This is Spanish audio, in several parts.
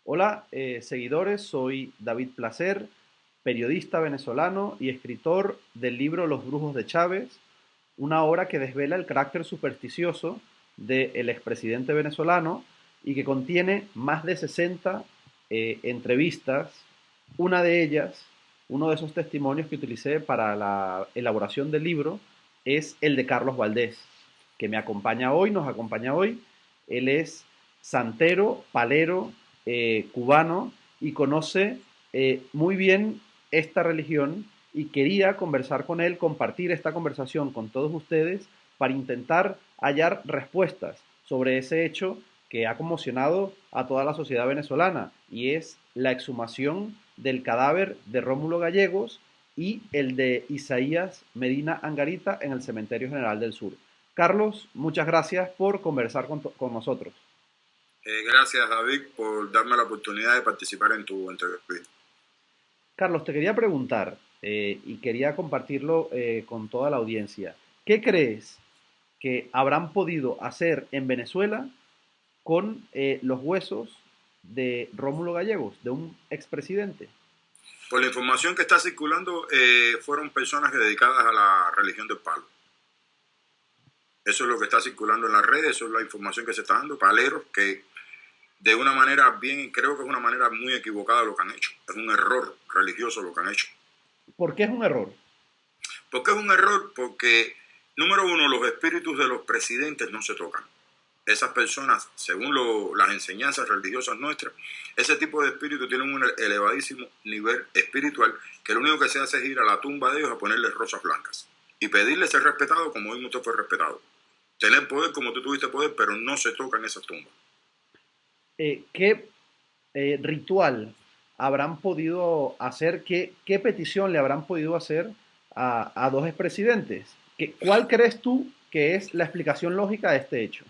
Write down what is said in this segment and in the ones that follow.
Hola, seguidores, soy David Placer, periodista venezolano y escritor del libro Los Brujos de Chávez, una obra que desvela el carácter supersticioso del expresidente venezolano y que contiene más de 60 entrevistas. Una de ellas, uno de esos testimonios que utilicé para la elaboración del libro, es el de Carlos Valdés, que me acompaña hoy, nos acompaña hoy. Él es santero, palero, cubano y conoce muy bien esta religión y quería conversar con él, compartir esta conversación con todos ustedes para intentar hallar respuestas sobre ese hecho que ha conmocionado a toda la sociedad venezolana y es la exhumación del cadáver de Rómulo Gallegos y el de Isaías Medina Angarita en el Cementerio General del Sur. Carlos, muchas gracias por conversar con nosotros. Gracias, David, por darme la oportunidad de participar en tu entrevista. Carlos, te quería preguntar y quería compartirlo con toda la audiencia. ¿Qué crees que habrán podido hacer en Venezuela con los huesos de Rómulo Gallegos, de un expresidente? Por la información que está circulando, fueron personas dedicadas a la religión del palo. Eso es lo que está circulando en las redes, eso es la información que se está dando, paleros que de una manera bien, creo que es una manera muy equivocada lo que han hecho. Es un error religioso lo que han hecho. ¿Por qué es un error? ¿Por qué es un error? Porque, número uno, los espíritus de los presidentes no se tocan. Esas personas, según las enseñanzas religiosas nuestras, ese tipo de espíritus tienen un elevadísimo nivel espiritual que lo único que se hace es ir a la tumba de ellos a ponerles rosas blancas y pedirles ser respetado como hoy usted fue respetado. Tener poder como tú tuviste poder, pero no se tocan esas tumbas. ¿Qué ritual habrán podido hacer? ¿Qué petición le habrán podido hacer a dos expresidentes? ¿Cuál crees tú que es la explicación lógica de este hecho?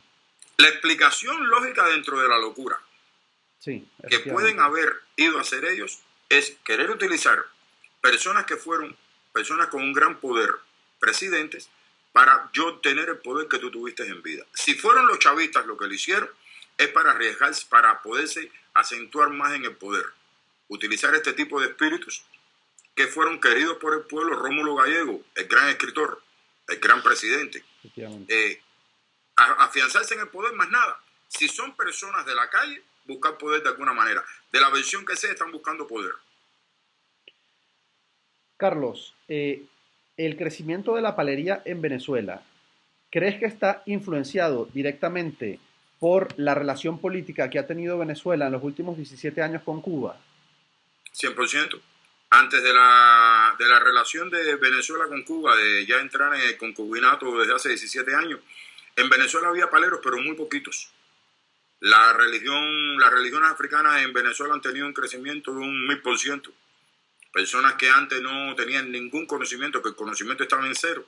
La explicación lógica dentro de la locura Sí, que pueden efectivamente. haber ido a hacer ellos es querer utilizar personas que fueron personas con un gran poder, presidentes, para yo tener el poder que tú tuviste en vida. Si fueron los chavistas lo que lo hicieron, es para arriesgarse, para poderse acentuar más en el poder. Utilizar este tipo de espíritus que fueron queridos por el pueblo, Rómulo Gallego, el gran escritor, el gran presidente, Efectivamente. eh, afianzarse en el poder, más nada. Si son personas de la calle, buscar poder de alguna manera. De la versión que sea, están buscando poder. Carlos, el crecimiento de la palería en Venezuela, ¿crees que está influenciado directamente por la relación política que ha tenido Venezuela en los últimos 17 años con Cuba? 100%. Antes de la relación de Venezuela con Cuba, de ya entrar en el concubinato desde hace 17 años, en Venezuela había paleros, pero muy poquitos. Las religiones africanas en Venezuela han tenido un crecimiento de un 1000%. Personas que antes no tenían ningún conocimiento, que el conocimiento estaba en cero,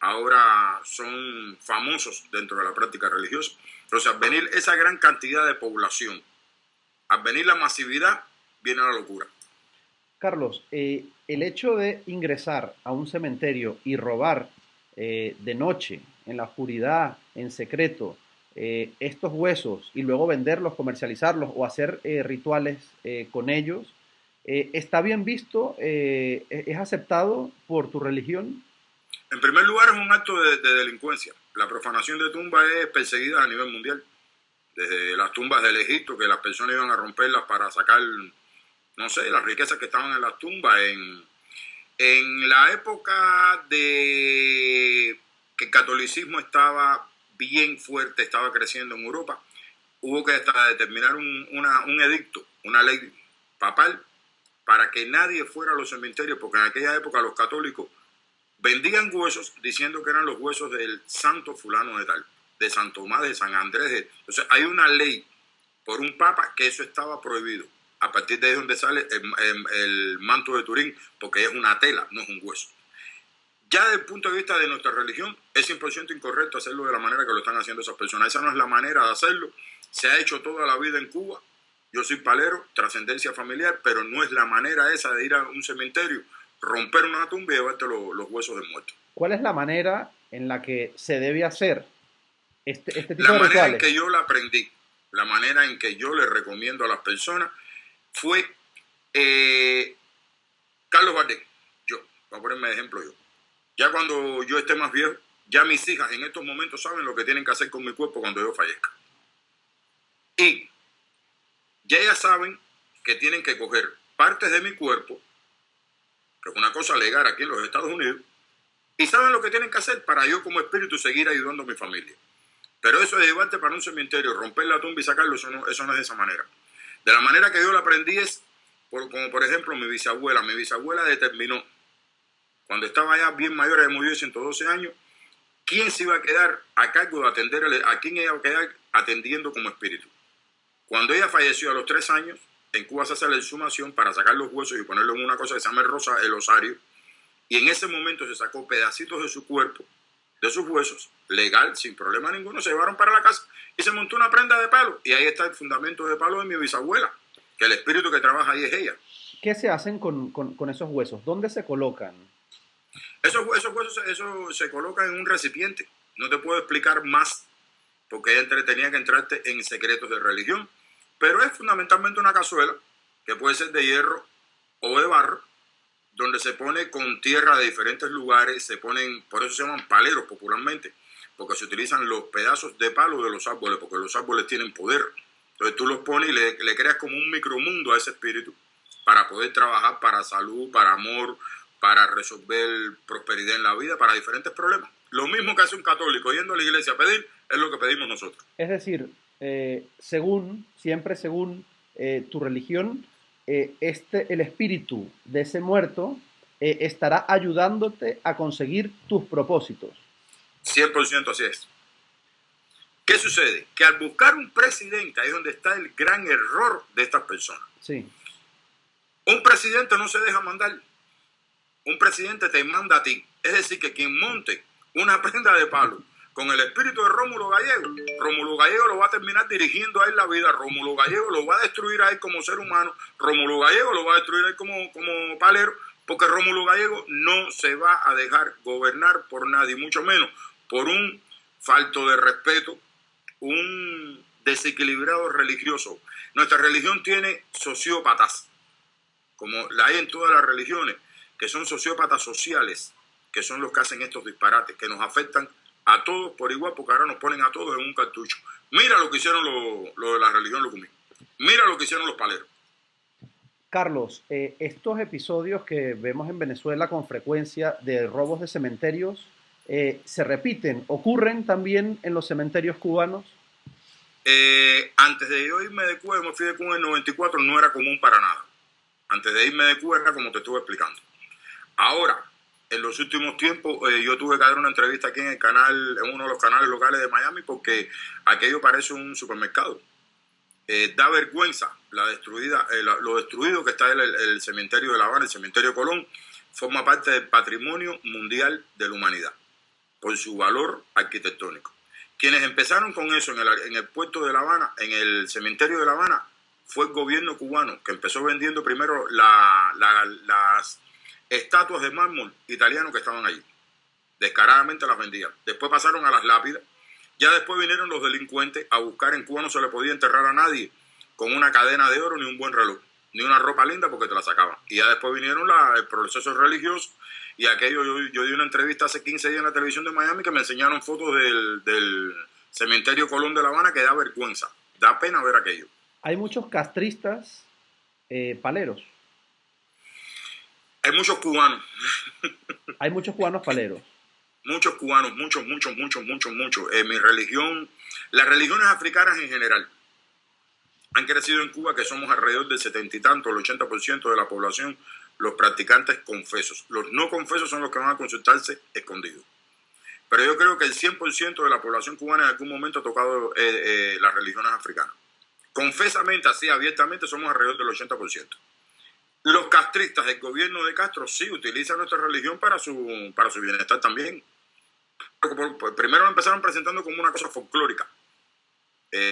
ahora son famosos dentro de la práctica religiosa. Entonces, al venir esa gran cantidad de población, al venir la masividad, viene la locura. Carlos, el hecho de ingresar a un cementerio y robar de noche, en la oscuridad, en secreto, estos huesos y luego venderlos, comercializarlos o hacer rituales con ellos, ¿está bien visto? ¿Es aceptado por tu religión? En primer lugar, es un acto de delincuencia. La profanación de tumbas es perseguida a nivel mundial. Desde las tumbas del Egipto, que las personas iban a romperlas para sacar, no sé, las riquezas que estaban en las tumbas. En la época de que el catolicismo estaba bien fuerte, estaba creciendo en Europa, hubo que hasta determinar un edicto, una ley papal, para que nadie fuera a los cementerios, porque en aquella época los católicos vendían huesos diciendo que eran los huesos del santo fulano de tal, de San Tomás, de San Andrés. Entonces hay una ley por un papa que eso estaba prohibido. A partir de ahí es donde sale el manto de Turín, porque es una tela, no es un hueso. Ya desde el punto de vista de nuestra religión, es 100% incorrecto hacerlo de la manera que lo están haciendo esas personas. Esa no es la manera de hacerlo. Se ha hecho toda la vida en Cuba. Yo soy palero, trascendencia familiar, pero no es la manera esa de ir a un cementerio, romper una tumba y llevarte los huesos del muerto. ¿Cuál es la manera en la que se debe hacer este tipo La de manera en rituales? que yo la aprendí, la manera en que yo le recomiendo a las personas fue Carlos Valdés. Yo, voy a ponerme de ejemplo yo. Ya cuando yo esté más viejo, ya mis hijas en estos momentos saben lo que tienen que hacer con mi cuerpo cuando yo fallezca. Y ya ellas saben que tienen que coger partes de mi cuerpo, que es una cosa legal aquí en los Estados Unidos, y saben lo que tienen que hacer para yo como espíritu seguir ayudando a mi familia. Pero eso de llevarte para un cementerio, romper la tumba y sacarlo, eso no es de esa manera. De la manera que yo lo aprendí es, como por ejemplo mi bisabuela determinó, cuando estaba ya bien mayor, ella murió de 112 años, quién se iba a quedar a cargo de atender, a quién iba a quedar atendiendo como espíritu. Cuando ella falleció a los 3 años, en Cuba se hace la exhumación para sacar los huesos y ponerlo en una cosa que se llama el osario, y en ese momento se sacó pedacitos de su cuerpo, de sus huesos, legal, sin problema ninguno, se llevaron para la casa y se montó una prenda de palo, y ahí está el fundamento de palo de mi bisabuela, que el espíritu que trabaja ahí es ella. ¿Qué se hacen con esos huesos? ¿Dónde se colocan? Esos huesos eso se coloca en un recipiente, no te puedo explicar más, porque ella tenía que entrarte en secretos de religión, pero es fundamentalmente una cazuela, que puede ser de hierro o de barro, donde se pone con tierra de diferentes lugares, se ponen, por eso se llaman paleros popularmente, porque se utilizan los pedazos de palo de los árboles, porque los árboles tienen poder. Entonces tú los pones y le creas como un micromundo a ese espíritu para poder trabajar para salud, para amor, para resolver prosperidad en la vida, para diferentes problemas. Lo mismo que hace un católico yendo a la iglesia a pedir, es lo que pedimos nosotros. Es decir, siempre según tu religión, el espíritu de ese muerto estará ayudándote a conseguir tus propósitos. 100% así es. ¿Qué sucede? Que al buscar un presidente, ahí es donde está el gran error de estas personas. Sí. Un presidente no se deja mandar. Un presidente te manda a ti. Es decir, que quien monte una prenda de palo con el espíritu de Rómulo Gallego lo va a terminar dirigiendo a él la vida. Rómulo Gallego lo va a destruir a él como ser humano. Rómulo Gallego lo va a destruir a él como palero, porque Rómulo Gallego no se va a dejar gobernar por nadie, mucho menos por un falto de respeto, un desequilibrado religioso. Nuestra religión tiene sociópatas, como la hay en todas las religiones, que son sociópatas sociales, que son los que hacen estos disparates, que nos afectan a todos por igual, porque ahora nos ponen a todos en un cartucho. Mira lo que hicieron lo de la religión Lucumí. Mira lo que hicieron los paleros. Carlos, estos episodios que vemos en Venezuela con frecuencia de robos de cementerios, ¿se repiten? ¿Ocurren también en los cementerios cubanos? Antes de yo irme de Cuba, me fui de Cuba en el 94, no era común para nada. Antes de irme de Cuba era como te estuve explicando. Ahora, en los últimos tiempos, yo tuve que dar una entrevista aquí en el canal, en uno de los canales locales de Miami, porque aquello parece un supermercado. Da vergüenza lo destruido que está el cementerio de La Habana, el cementerio Colón, forma parte del patrimonio mundial de la humanidad, por su valor arquitectónico. Quienes empezaron con eso en el puerto de La Habana, en el cementerio de La Habana, fue el gobierno cubano, que empezó vendiendo primero las estatuas de mármol italiano que estaban allí. Descaradamente las vendían. Después pasaron a las lápidas. Ya después vinieron los delincuentes a buscar. En Cuba no se le podía enterrar a nadie con una cadena de oro, ni un buen reloj, ni una ropa linda, porque te la sacaban. Y ya después vinieron el proceso religioso. Y aquello, yo di una entrevista hace 15 días en la televisión de Miami que me enseñaron fotos del cementerio Colón de La Habana, que da vergüenza. Da pena ver aquello. Hay muchos castristas paleros. Hay muchos cubanos. Hay muchos cubanos paleros. Muchos cubanos, muchos. Mi religión, las religiones africanas en general, han crecido en Cuba, que somos alrededor del 70 y tanto, el 80% de la población, los practicantes confesos. Los no confesos son los que van a consultarse escondidos. Pero yo creo que el 100% de la población cubana en algún momento ha tocado las religiones africanas. Confesamente, así abiertamente, somos alrededor del 80%. Los castristas del gobierno de Castro sí utilizan nuestra religión para su bienestar también. Primero lo empezaron presentando como una cosa folclórica.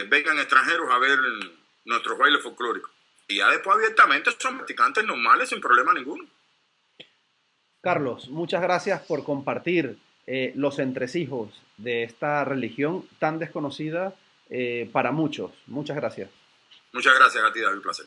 Vengan extranjeros a ver nuestros bailes folclóricos. Y ya después abiertamente son practicantes normales sin problema ninguno. Carlos, muchas gracias por compartir los entresijos de esta religión tan desconocida para muchos. Muchas gracias. Muchas gracias a ti, David, un placer.